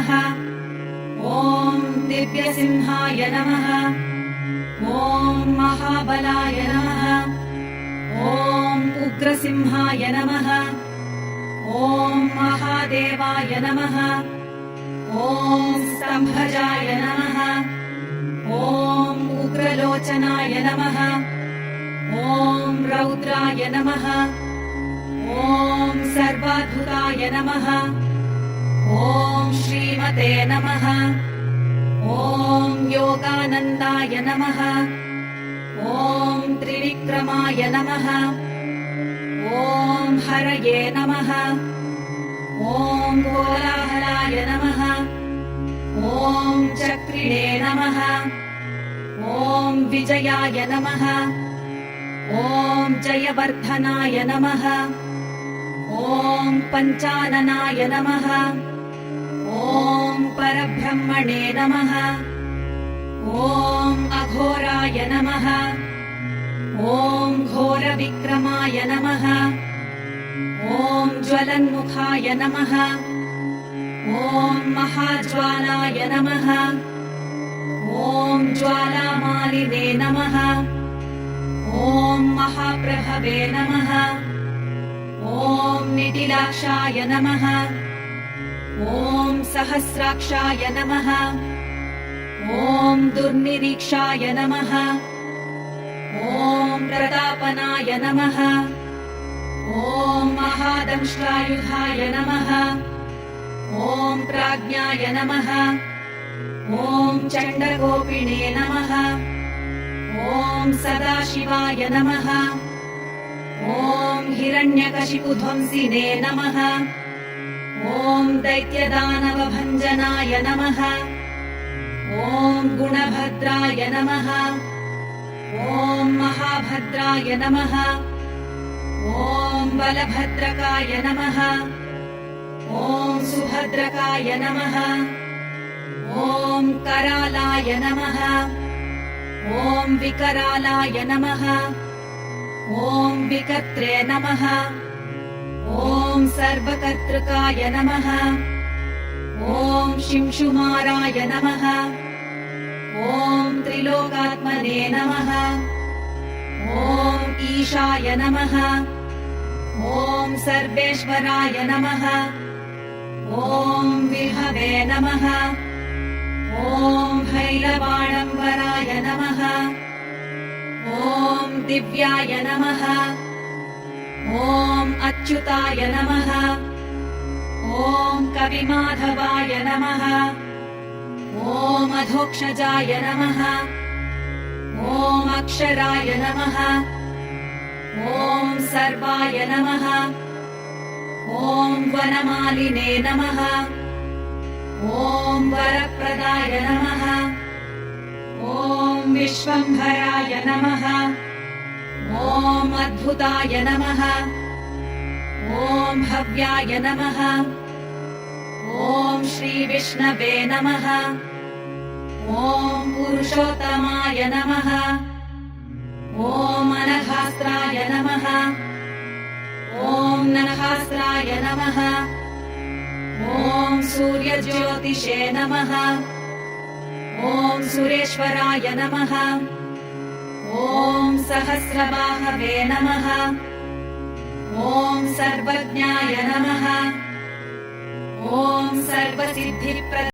नमः। ॐ दिव्यसिंहाय नमः। ॐ महाबलाय नमः। ॐ उग्रसिंहाय नमः। ॐ महादेवाय नमः। ॐ स्तम्भजाय नमः। ॐ उग्रलोचनाय नमः। ॐ रौद्राय नमः। ॐ सर्वाद्भुताय नमः। ॐ श्रीमते नमः। ॐ योगानन्दाय नमः। ॐ त्रिविक्रमाय नमः। ॐ हरये नमः। ॐ कोलाहलाय नमः। ॐ चक्रिणे नमः। ॐ विजयाय नमः। ॐ जयवर्धनाय नमः। ॐ पञ्चाननाय नमः। ॐ परब्रह्मणे नमः। ॐ अघोराय नमः। ॐ घोरविक्रमाय नमः। ॐ ज्वलन्मुखाय नमः। ॐ महाज्वालाय नमः। ॐ ज्वालामालिने नमः। ॐ महाप्रभवे नमः। ॐ निटिलाक्षाय नमः। ॐ सहस्राक्षाय नमः। ॐ दुर्निरीक्षाय नमः। ॐ प्रतापनाय नमः। ॐ महादंष्ट्रायुधाय नमः। ॐ प्राज्ञाय नमः। ॐ चण्डकोपिणे नमः। ॐ सदाशिवाय नमः। ॐ हिरण्यकशिपुध्वंसिने नमः। ॐ दैत्यदानवभञ्जनाय नमः। ॐ गुणभद्राय नमः। ॐ महाभद्राय नमः। ॐ बलभद्रकाय नमः। ॐ सुभद्रकाय नमः। ॐ करालाय नमः। ॐ विकरालाय नमः। ॐ विकर्त्रे नमः। ॐ सर्वकर्तृकाय नमः। ॐ शिंशुमाराय नमः। ॐ त्रिलोकात्मने नमः। ॐ ईशाय नमः। ॐ सर्वेश्वराय नमः। ॐ विभवे नमः। ॐ भैरवाणम्बराय नमः। ॐ दिव्याय नमः। ॐ अच्युताय नमः। ॐ कविमाधवाय नमः। ॐ अधोक्षजाय नमः। ॐ अक्षराय नमः। ॐ सर्वाय नमः। ॐ वनमालिने नमः। ॐ वरप्रदाय नमः। ॐ विश्वम्भराय नमः। ॐ अद्भुताय नमः। ॐ भव्याय नमः। ॐ श्रीविष्णवे नमः। ॐ पुरुषोत्तमाय नमः। ॐ अनघास्त्राय नमः। ॐ ननघास्त्राय नमः। ॐ सूर्यज्योतिषे नमः। ॐ सुरेश्वराय नमः। ॐ सहस्रबाहवे नमः। ॐ सर्वज्ञाय नमः। ॐ सर्वसिद्धिप्रदाय